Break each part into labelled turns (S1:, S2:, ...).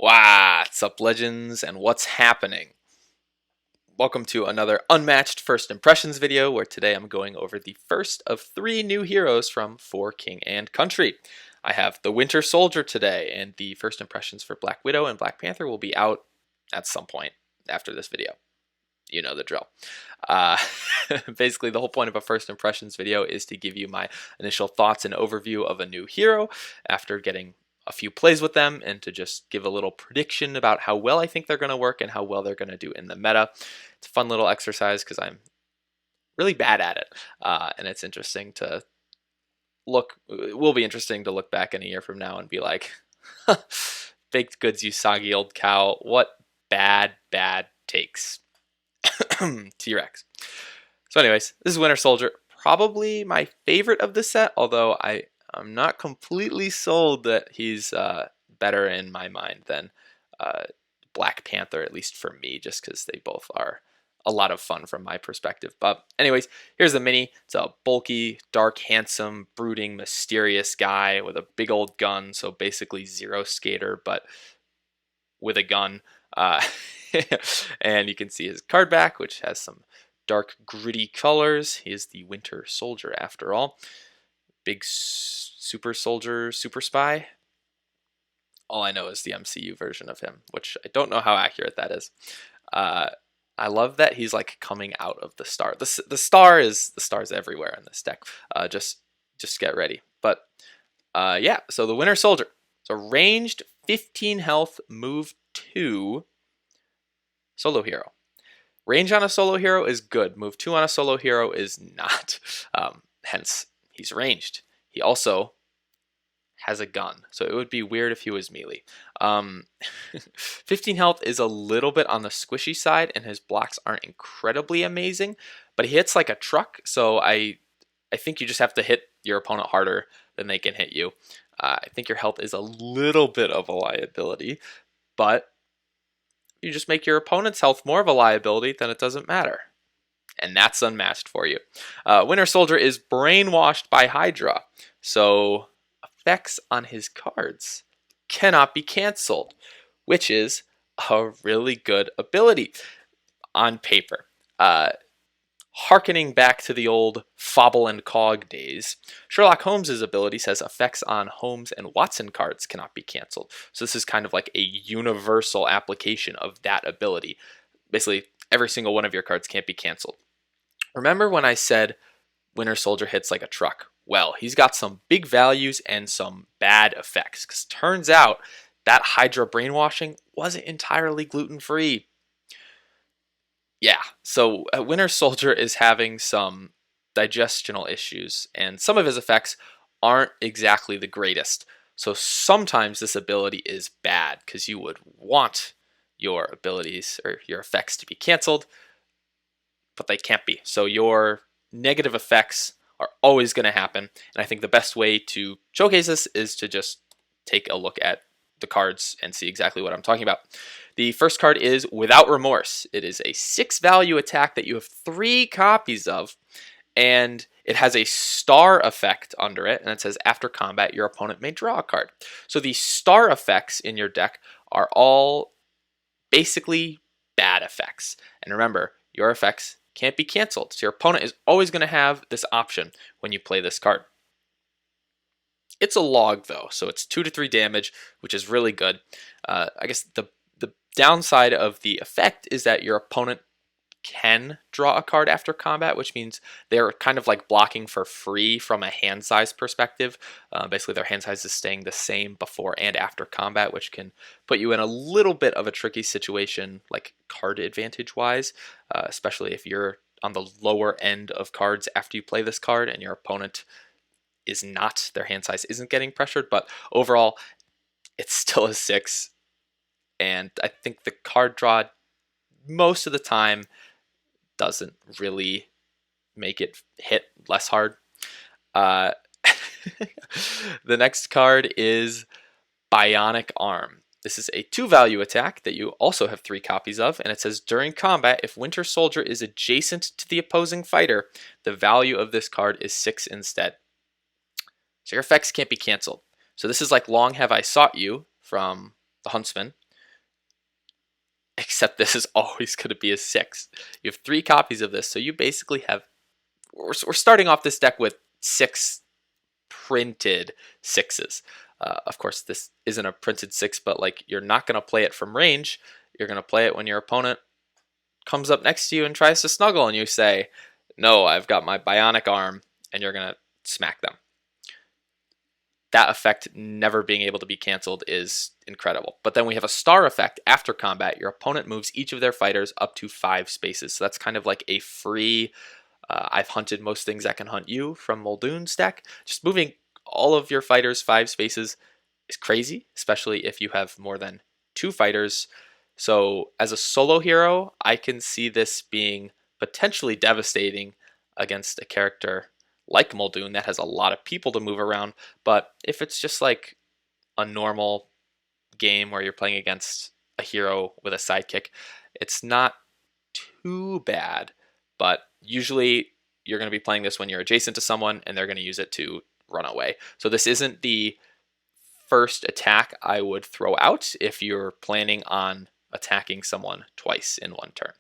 S1: What's up, legends, and what's happening? Welcome to another Unmatched First Impressions video, where today I'm going over the first of 3 new heroes from For King and Country. I have the Winter Soldier today, and the first impressions for Black Widow and Black Panther will be out at some point after this video. You know the drill. Uh, Basically, the whole point of a first impressions video is to give you my initial thoughts and overview of a new hero after getting a few plays with them, and to just give a little prediction about how well I think they're going to work and how well they're going to do in the meta. It's a fun little exercise because I'm really bad at it, and it's interesting to look. It will be interesting to look back in a year from now and be like, baked goods, you soggy old cow. What bad takes. T-Rex. So anyways, this is Winter Soldier. Probably my favorite of the set, although I'm not completely sold that he's better in my mind than Black Panther, at least for me, just because they both are a lot of fun from my perspective. But anyways, here's the mini. It's a bulky, dark, handsome, brooding, mysterious guy with a big old gun, so basically Zero Skater, but with a gun. And you can see his card back, which has some dark, gritty colors. He is the Winter Soldier, after all. Big super soldier, super spy. All I know is the MCU version of him, which I don't know how accurate that is. I love that he's like coming out of the star. The star's everywhere in this deck. Just get ready. But yeah, so the Winter Soldier. So ranged, 15 health, move 2. Solo hero. Range on a solo hero is good. Move 2 on a solo hero is not. Hence, he's ranged. He also has a gun, so it would be weird if he was melee. 15 health is a little bit on the squishy side, and his blocks aren't incredibly amazing, but he hits like a truck, so I think you just have to hit your opponent harder than they can hit you. I think your health is a little bit of a liability, but you just make your opponent's health more of a liability, then it doesn't matter. And that's Unmatched for you. Winter Soldier is brainwashed by Hydra, so effects on his cards cannot be canceled, which is a really good ability on paper. Harkening back to the old Fobble and Cog days, Sherlock Holmes' ability says effects on Holmes and Watson cards cannot be canceled. So this is kind of like a universal application of that ability. Basically, every single one of your cards can't be canceled. Remember when I said Winter Soldier hits like a truck? Well, he's got some big values and some bad effects, because turns out that Hydra brainwashing wasn't entirely gluten-free. Yeah, so Winter Soldier is having some digestional issues, and some of his effects aren't exactly the greatest. So sometimes this ability is bad, because you would want your abilities or your effects to be canceled, but they can't be. So your negative effects are always going to happen, and I think the best way to showcase this is to just take a look at the cards and see exactly what I'm talking about. The first card is Without Remorse. It is a 6 value attack that you have 3 copies of, and it has a star effect under it, and it says after combat your opponent may draw a card. So the star effects in your deck are all basically bad effects. And remember, your effects can't be canceled, so your opponent is always going to have this option when you play this card. It's a log though, so it's 2 to 3 damage, which is really good. I guess the downside of the effect is that your opponent can draw a card after combat, which means they're kind of like blocking for free from a hand size perspective. Basically, their hand size is staying the same before and after combat, which can put you in a little bit of a tricky situation, like card advantage wise, especially if you're on the lower end of cards after you play this card and your opponent is not, their hand size isn't getting pressured. But overall, it's still a 6. And I think the card draw most of the time doesn't really make it hit less hard. The next card is Bionic Arm. This is a 2 value attack that you also have 3 copies of, and it says during combat, if Winter Soldier is adjacent to the opposing fighter, the value of this card is 6 instead. So your effects can't be canceled. So this is like Long Have I Sought You from the Huntsman, except this is always going to be a 6. You have 3 copies of this, so you basically have, we're starting off this deck with 6 printed 6s. Of course, this isn't a printed 6, but like you're not going to play it from range. You're going to play it when your opponent comes up next to you and tries to snuggle, and you say, no, I've got my bionic arm, and you're going to smack them. That effect never being able to be canceled is incredible. But then we have a star effect. After combat, your opponent moves each of their fighters up to 5 spaces. So that's kind of like a free, I've hunted most things that can hunt you from Muldoon's deck. Just moving all of your fighters 5 spaces is crazy, especially if you have more than 2 fighters. So as a solo hero, I can see this being potentially devastating against a character like Muldoon that has a lot of people to move around. But if it's just like a normal game where you're playing against a hero with a sidekick, it's not too bad. But usually you're going to be playing this when you're adjacent to someone and they're going to use it to run away. So this isn't the first attack I would throw out if you're planning on attacking someone twice in one turn.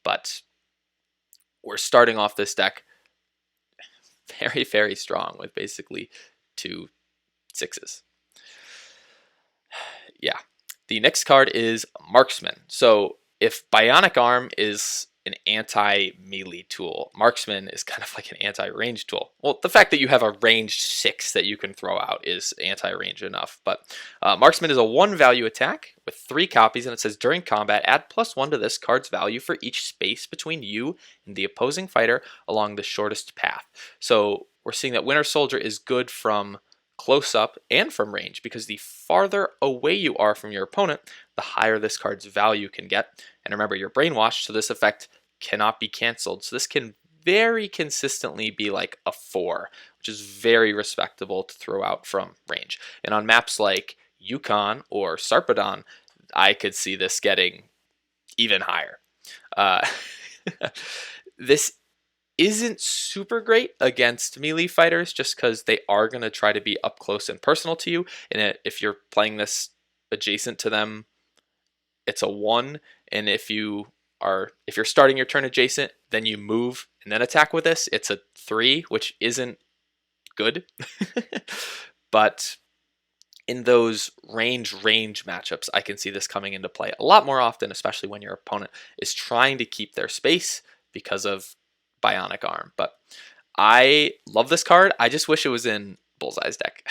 S1: But we're starting off this deck very, very strong with basically 2 6s. Yeah. The next card is Marksman. So if Bionic Arm is an anti-melee tool, Marksman is kind of like an anti-range tool. Well, the fact that you have a ranged 6 that you can throw out is anti-range enough. But Marksman is a 1 value attack with 3 copies, and it says during combat, add +1 to this card's value for each space between you and the opposing fighter along the shortest path. So we're seeing that Winter Soldier is good from close up and from range, because the farther away you are from your opponent, the higher this card's value can get. And remember, you're brainwashed, so this effect cannot be canceled. So this can very consistently be like a 4, which is very respectable to throw out from range. And on maps like Yukon or Sarpedon, I could see this getting even higher. This isn't super great against melee fighters just because they are going to try to be up close and personal to you. And if you're playing this adjacent to them, it's a 1. And if you're starting your turn adjacent, then you move and then attack with this, it's a 3, which isn't good. But in those range matchups, I can see this coming into play a lot more often, especially when your opponent is trying to keep their space because of Bionic Arm. But I love this card. I just wish it was in Bullseye's deck.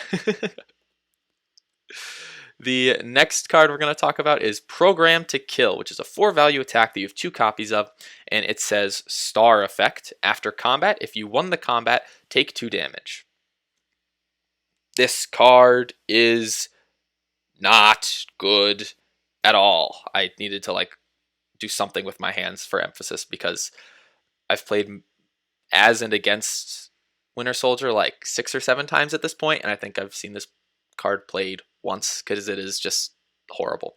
S1: The next card we're going to talk about is Program to Kill, which is a 4 value attack that you have 2 copies of, and it says Star Effect. After combat, if you won the combat, take 2 damage. This card is not good at all. I needed to do something with my hands for emphasis, because I've played as and against Winter Soldier 6 or 7 times at this point, and I think I've seen this card played once because it is just horrible.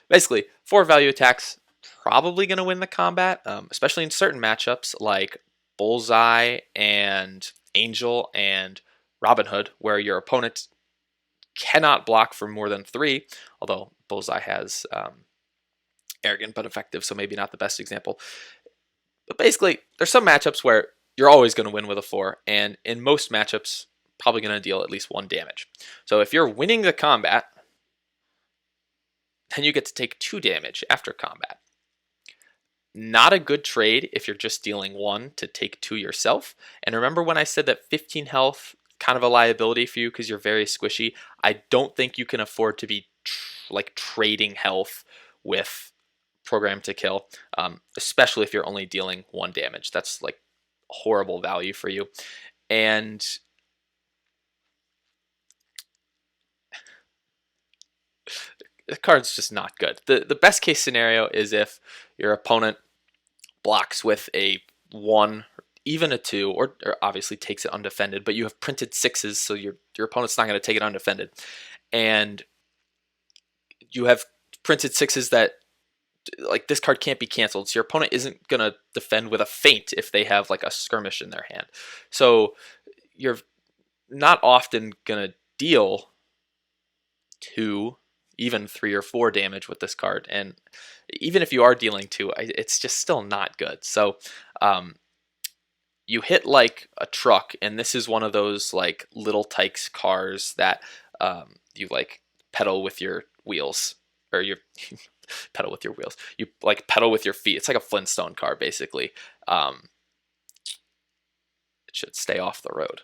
S1: Basically, 4 value attacks, probably going to win the combat, especially in certain matchups like Bullseye and Angel and Robin Hood, where your opponent cannot block for more than 3, although Bullseye has Arrogant but Effective, so maybe not the best example. But basically, there's some matchups where you're always going to win with a 4, and in most matchups, probably going to deal at least 1 damage. So if you're winning the combat, then you get to take 2 damage after combat. Not a good trade if you're just dealing 1 to take 2 yourself. And remember when I said that 15 health, kind of a liability for you because you're very squishy? I don't think you can afford to be trading health with Program to Kill, especially if you're only dealing 1 damage. That's horrible value for you. And the card's just not good. The best case scenario is if your opponent blocks with a 1, even a 2, or obviously takes it undefended, but you have printed 6s, so your opponent's not going to take it undefended. And you have printed 6s that this card can't be canceled, so your opponent isn't going to defend with a feint if they have a skirmish in their hand. So you're not often going to deal 2, even 3 or 4 damage with this card. And even if you are dealing 2, it's just still not good. So you hit like a truck, and this is one of those like little tykes cars that you like pedal with your wheels, or your pedal with your wheels. You like pedal with your feet. It's like a Flintstone car, basically. It should stay off the road.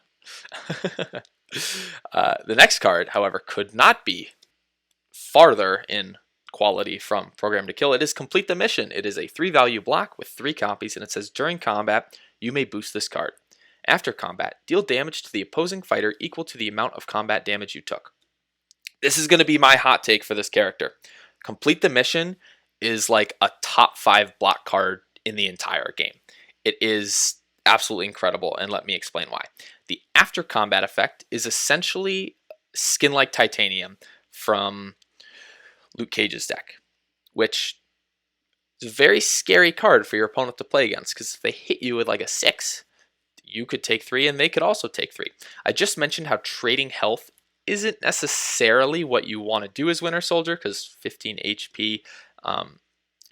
S1: The next card, however, could not be farther in quality from Program to Kill. It is Complete the Mission. It is a 3-value block with 3 copies, and it says during combat, you may boost this card. After combat, deal damage to the opposing fighter equal to the amount of combat damage you took. This is going to be my hot take for this character. Complete the Mission is like a top 5 block card in the entire game. It is absolutely incredible, and let me explain why. The after combat effect is essentially Skin Like Titanium from Luke Cage's deck, which is a very scary card for your opponent to play against, because if they hit you with like a 6, you could take 3 and they could also take 3. I just mentioned how trading health isn't necessarily what you want to do as Winter Soldier, because 15 HP and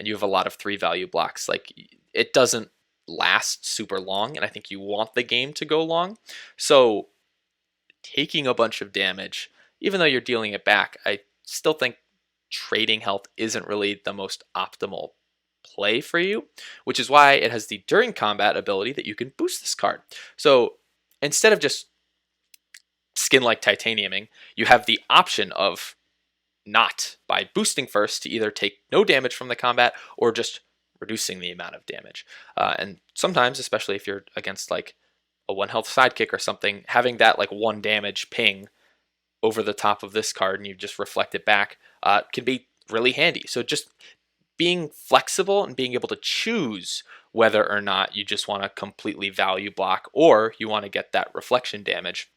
S1: you have a lot of 3-value blocks. Like, it doesn't last super long, and I think you want the game to go long. So taking a bunch of damage, even though you're dealing it back, I still think trading health isn't really the most optimal play for you, which is why it has the during combat ability that you can boost this card. So instead of just Skin Like Titaniuming, you have the option of not by boosting first to either take no damage from the combat or just reducing the amount of damage. And sometimes, especially if you're against like a 1 health sidekick or something, having that like 1 damage ping over the top of this card and you just reflect it back can be really handy. So just being flexible and being able to choose whether or not you just want to completely value block or you want to get that reflection damage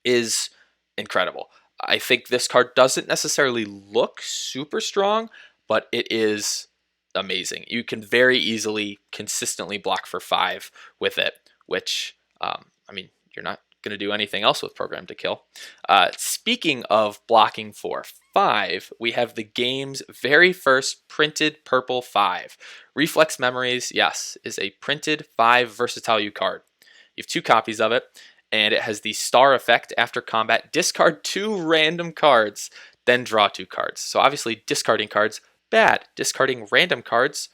S1: is incredible. I think this card doesn't necessarily look super strong, but it is amazing. You can very easily consistently block for 5 with it, which, I mean, you're not going to do anything else with Program to Kill. Speaking of blocking for 5, we have the game's very first printed purple 5. Reflex Memories, yes, is a printed 5 versatile card. You have 2 copies of it, and it has the star effect. After combat, discard 2 random cards, then draw 2 cards. So obviously discarding cards, bad. Discarding random cards,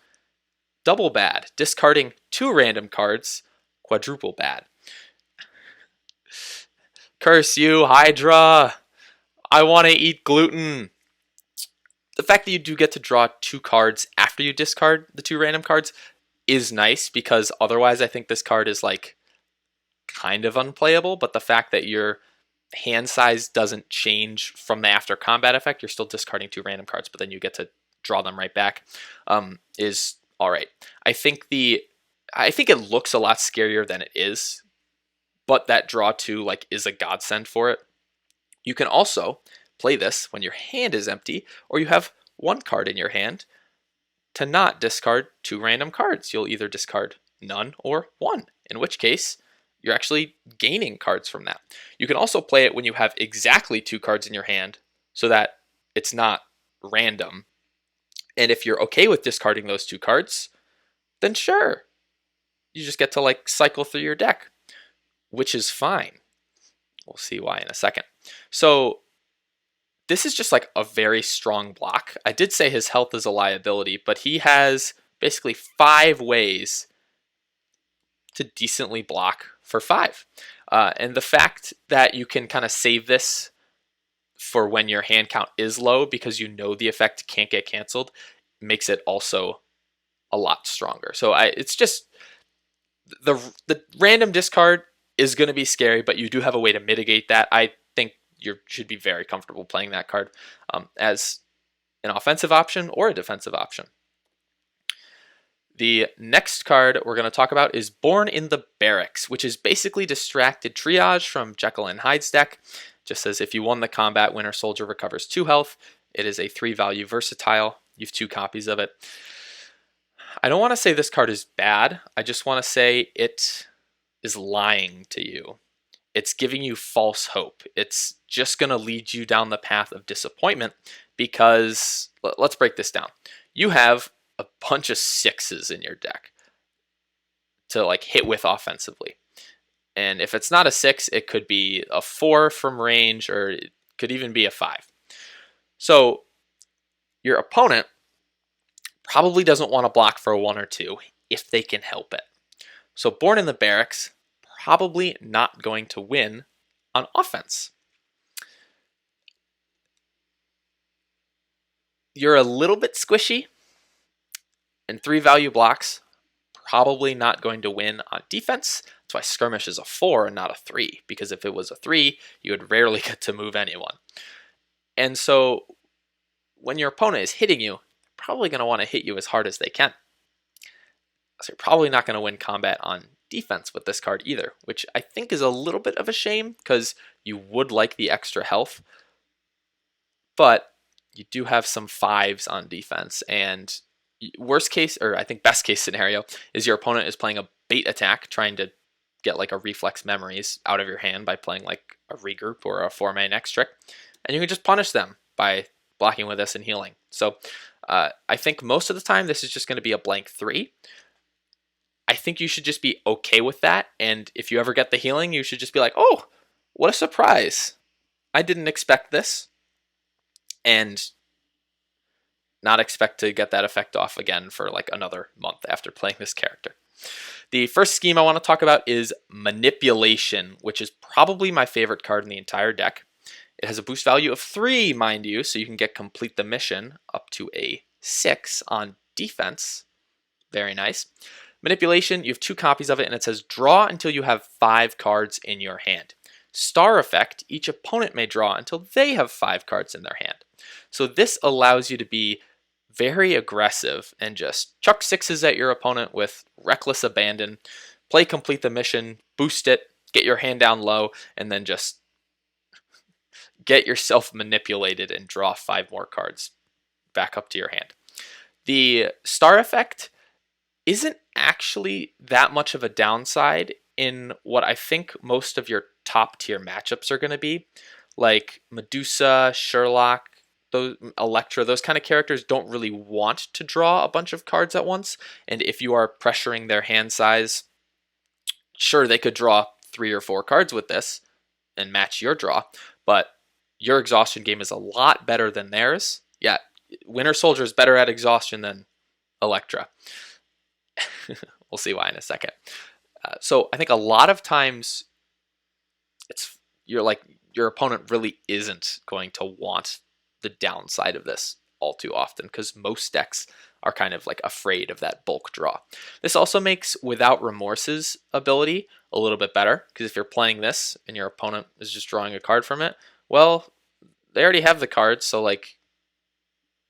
S1: double bad. Discarding 2 random cards, quadruple bad. Curse you, Hydra! I want to eat gluten! The fact that you do get to draw 2 cards after you discard the 2 random cards is nice, because otherwise I think this card is like kind of unplayable, but the fact that your hand size doesn't change from the after combat effect, you're still discarding 2 random cards, but then you get to draw them right back, is alright. I think it looks a lot scarier than it is, but that draw 2 like is a godsend for it. You can also play this when your hand is empty or you have 1 card in your hand to not discard 2 random cards. You'll either discard none or 1, in which case you're actually gaining cards from that. You can also play it when you have exactly 2 cards in your hand so that it's not random. And if you're okay with discarding those 2 cards, then sure, you just get to like cycle through your deck, which is fine. We'll see why in a second. So this is just like a very strong block. I did say his health is a liability, but he has basically 5 ways to decently block for 5. And the fact that you can kind of save this for when your hand count is low because you know the effect can't get canceled makes it also a lot stronger. So it's just the random discard is going to be scary, but you do have a way to mitigate that. I think you should be very comfortable playing that card as an offensive option or a defensive option. The next card we're going to talk about is Born in the Barracks, which is basically Distracted Triage from Jekyll and Hyde's deck. Just says if you won the combat, Winter Soldier recovers 2 health. It is a 3-value versatile. You have 2 copies of it. I don't want to say this card is bad. I just want to say it is lying to you. it's giving you false hope. It's just going to lead you down the path of disappointment because let's break this down. You have a bunch of sixes in your deck to like hit with offensively. And if it's not a 6, it could be a 4 from range, or it could even be a 5. So your opponent probably doesn't want to block for a 1 or 2 if they can help it. So Born in the Barracks, probably not going to win on offense. You're a little bit squishy, and 3 value blocks, probably not going to win on defense. That's why Skirmish is a 4 and not a 3, because if it was a 3, you would rarely get to move anyone. And so when your opponent is hitting you, they're probably going to want to hit you as hard as they can. So you're probably not going to win combat on defense with this card either, which I think is a little bit of a shame because you would like the extra health, but you do have some 5s on defense. And worst case, or I think best case scenario, is your opponent is playing a bait attack, trying to get like a reflex memories out of your hand by playing like a regroup or a 4-mana next trick, and you can just punish them by blocking with this and healing. So I think most of the time this is just going to be a blank 3. I think you should just be okay with that, and if you ever get the healing, you should just be like, oh, what a surprise. I didn't expect this, and not expect to get that effect off again for like another month after playing this character. The first scheme I want to talk about is Manipulation, which is probably my favorite card in the entire deck. It has a boost value of 3, mind you, so you can get Complete the Mission up to a 6 on defense. Very nice. Manipulation, you have 2 copies of it, and it says draw until you have 5 cards in your hand. Star effect, each opponent may draw until they have 5 cards in their hand. So this allows you to be very aggressive and just chuck 6s at your opponent with reckless abandon, play Complete the Mission, boost it, get your hand down low, and then just get yourself manipulated and draw 5 more cards back up to your hand. The star effect isn't actually that much of a downside in what I think most of your top tier matchups are going to be. Like Medusa, Sherlock, those Electra, those kind of characters don't really want to draw a bunch of cards at once. And if you are pressuring their hand size, sure, they could draw 3 or 4 cards with this and match your draw, but your exhaustion game is a lot better than theirs. Yeah, Winter Soldier is better at exhaustion than Electra. We'll see why in a second. So I think a lot of times your opponent really isn't going to want the downside of this all too often because most decks are kind of like afraid of that bulk draw. This also makes Without Remorse's ability a little bit better because if you're playing this and your opponent is just drawing a card from it, well, they already have the cards, so like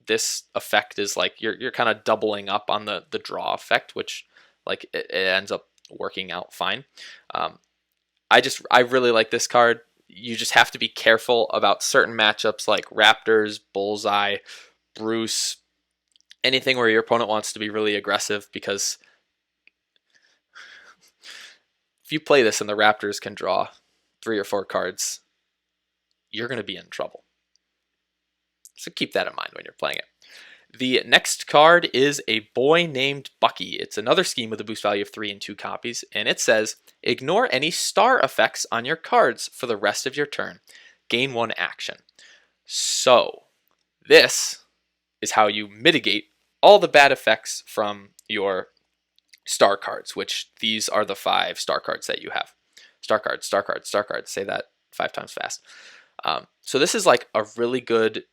S1: this effect is like you're kind of doubling up on the draw effect, which like it ends up working out fine. I really like this card. You just have to be careful about certain matchups like Raptors, Bullseye, Bruce, anything where your opponent wants to be really aggressive, because if you play this and the Raptors can draw 3 or 4 cards, you're going to be in trouble. So keep that in mind when you're playing it. The next card is A Boy Named Bucky. It's another scheme with a boost value of 3 and 2 copies, and it says, ignore any star effects on your cards for the rest of your turn. Gain 1 action. So, this is how you mitigate all the bad effects from your star cards, which these are the 5 star cards that you have. Star cards, star cards, star cards. Say that 5 times fast. So this is like a really good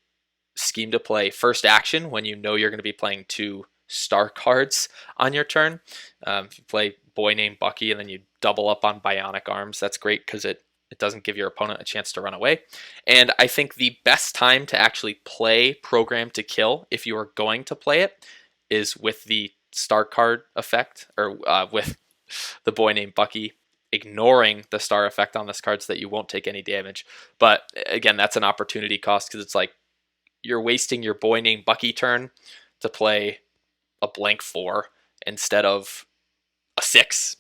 S1: scheme to play first action when you know you're going to be playing 2 star cards on your turn. If you play Boy Named Bucky and then you double up on Bionic Arms, that's great because it doesn't give your opponent a chance to run away. And I think the best time to actually play Program to Kill, if you are going to play it, is with the star card effect, or with the Boy Named Bucky, ignoring the star effect on this card so that you won't take any damage. But again, that's an opportunity cost because it's like you're wasting your Boy Named Bucky turn to play a blank 4 instead of a 6.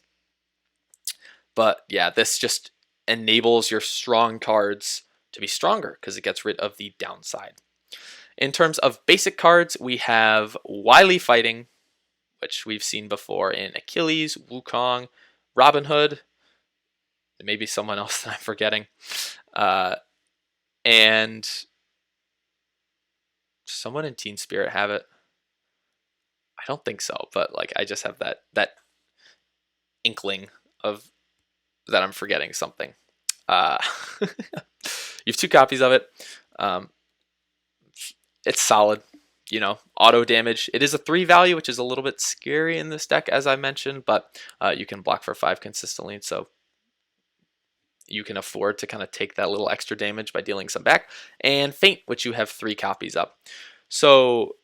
S1: But yeah, this just enables your strong cards to be stronger because it gets rid of the downside. In terms of basic cards, we have Wily Fighting, which we've seen before in Achilles, Wukong, Robin Hood, maybe someone else that I'm forgetting, and someone in Teen Spirit have it. I don't think so, but like I just have that inkling of that I'm forgetting something. You have 2 copies of it. Um, it's solid. Auto damage. It is a 3 value, which is a little bit scary in this deck, as I mentioned, but you can block for 5 consistently, so you can afford to kind of take that little extra damage by dealing some back. And Feint, which you have 3 copies of. So,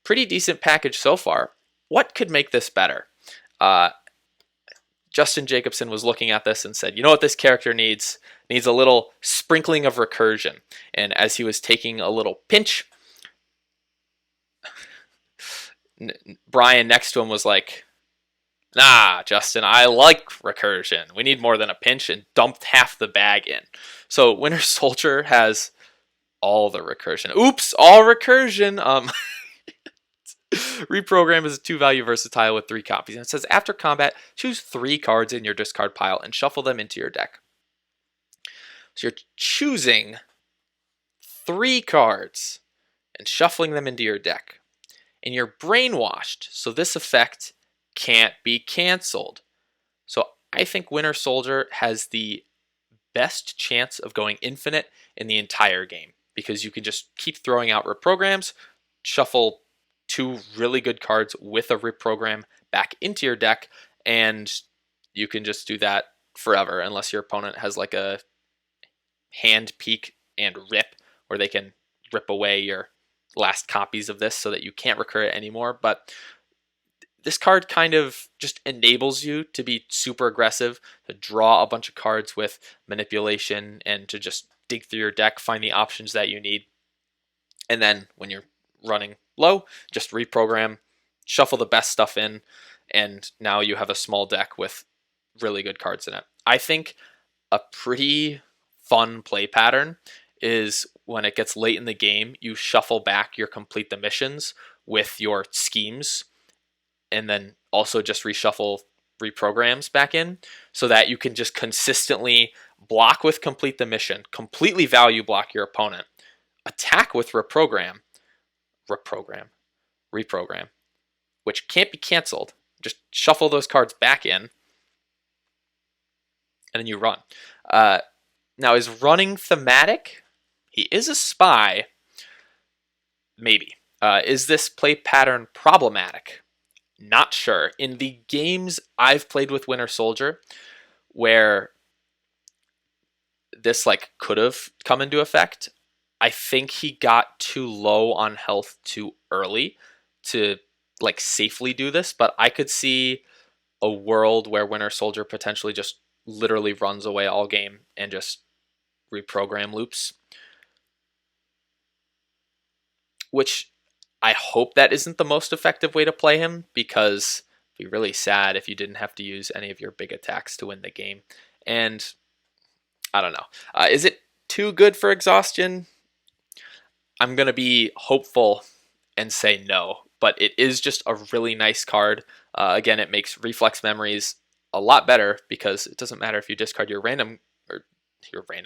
S1: pretty decent package so far. What could make this better? Justin Jacobson was looking at this and said, you know what this character needs? Needs a little sprinkling of recursion. And as he was taking a little pinch, Brian next to him was like, nah, Justin, I like recursion. We need more than a pinch, and dumped half the bag in. So Winter Soldier has all the recursion. Oops, all recursion. Reprogram is a 2 value versatile with 3 copies. And it says after combat, choose 3 cards in your discard pile and shuffle them into your deck. So you're choosing 3 cards and shuffling them into your deck. And you're brainwashed, so this effect can't be canceled. So I think Winter Soldier has the best chance of going infinite in the entire game because you can just keep throwing out reprograms, shuffle 2 really good cards with a reprogram back into your deck, and you can just do that forever unless your opponent has like a hand peek and rip where they can rip away your last copies of this so that you can't recur it anymore. But this card kind of just enables you to be super aggressive, to draw a bunch of cards with manipulation, and to just dig through your deck, find the options that you need. And then when you're running low, just reprogram, shuffle the best stuff in, and now you have a small deck with really good cards in it. I think a pretty fun play pattern is when it gets late in the game, you shuffle back your complete the missions with your schemes, and then also just reshuffle reprograms back in so that you can just consistently block with complete the mission, completely value block your opponent, attack with reprogram, which can't be canceled. Just shuffle those cards back in, and then you run. Now, is running thematic? He is a spy. Maybe. Is this play pattern problematic? Not sure. In the games I've played with Winter Soldier, where this like could have come into effect, I think he got too low on health too early to like safely do this. But I could see a world where Winter Soldier potentially just literally runs away all game and just reprogram loops, which I hope that isn't the most effective way to play him, because it'd be really sad if you didn't have to use any of your big attacks to win the game. And I don't know. Is it too good for exhaustion? I'm going to be hopeful and say no, but it is just a really nice card. Again, it makes reflex memories a lot better because it doesn't matter if you discard your random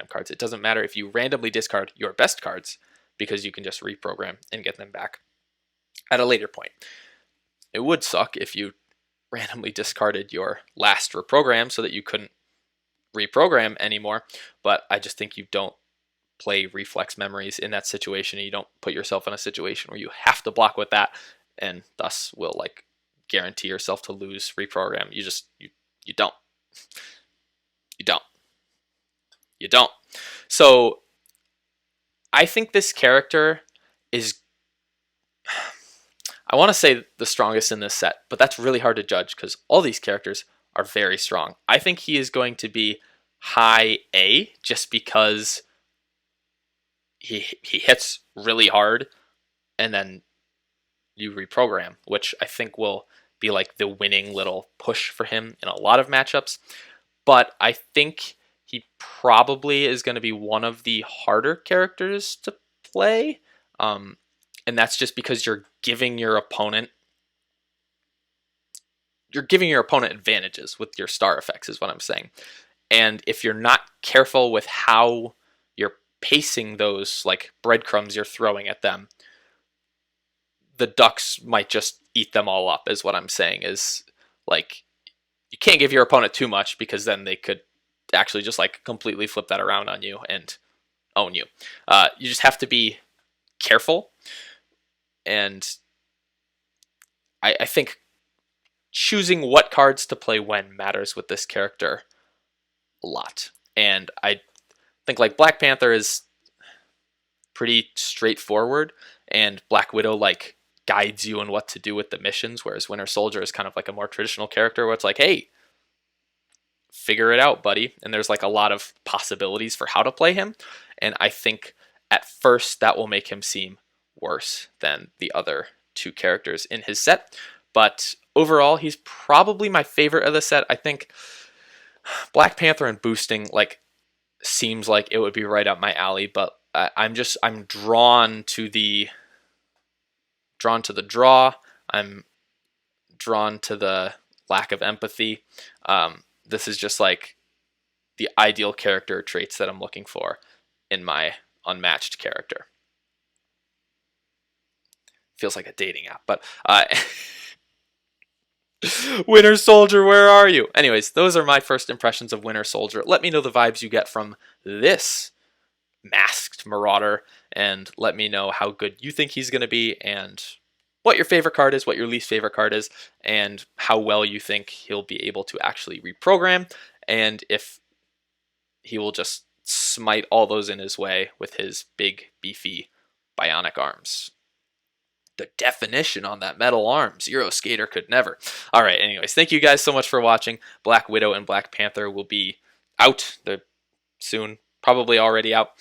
S1: cards. It doesn't matter if you randomly discard your best cards because you can just reprogram and get them back at a later point. It would suck if you randomly discarded your last reprogram so that you couldn't reprogram anymore, but I just think you don't play reflex memories in that situation, and you don't put yourself in a situation where you have to block with that and thus will like guarantee yourself to lose reprogram. You don't. You don't. So I think this character is, I want to say the strongest in this set, but that's really hard to judge because all these characters are very strong. I think he is going to be high A just because he hits really hard and then you reprogram, which I think will be like the winning little push for him in a lot of matchups. But I think he probably is going to be one of the harder characters to play. And that's just because you're giving your opponent advantages with your star effects, is what I'm saying. And if you're not careful with how you're pacing those like breadcrumbs you're throwing at them, the ducks might just eat them all up, is what I'm saying. Is like, you can't give your opponent too much, because then they could actually just like completely flip that around on you and own you. You just have to be careful, and I think choosing what cards to play when matters with this character a lot. And I think like Black Panther is pretty straightforward, and Black Widow like guides you in what to do with the missions, whereas Winter Soldier is kind of like a more traditional character where it's like, hey, figure it out, buddy. And there's like a lot of possibilities for how to play him. And I think at first that will make him seem worse than the other two characters in his set. But overall, he's probably my favorite of the set. I think Black Panther and boosting like seems like it would be right up my alley, but I'm drawn to the draw. I'm drawn to the lack of empathy. This is just like the ideal character traits that I'm looking for in my Unmatched character. Feels like a dating app, but Winter Soldier, where are you? Anyways, those are my first impressions of Winter Soldier. Let me know the vibes you get from this masked marauder, and let me know how good you think he's going to be, and what your favorite card is, what your least favorite card is, and how well you think he'll be able to actually reprogram, and if he will just smite all those in his way with his big, beefy bionic arms. The definition on that metal arm, Zero Skater could never. All right, anyways, thank you guys so much for watching. Black Widow and Black Panther will be out. They're soon, probably already out.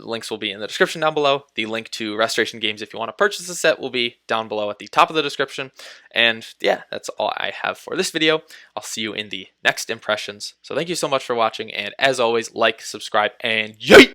S1: Links will be in the description down below. The link to Restoration Games if you want to purchase the set will be down below at the top of the description. And yeah, that's all I have for this video. I'll see you in the next impressions. So thank you so much for watching, and as always, like, subscribe, and yeet!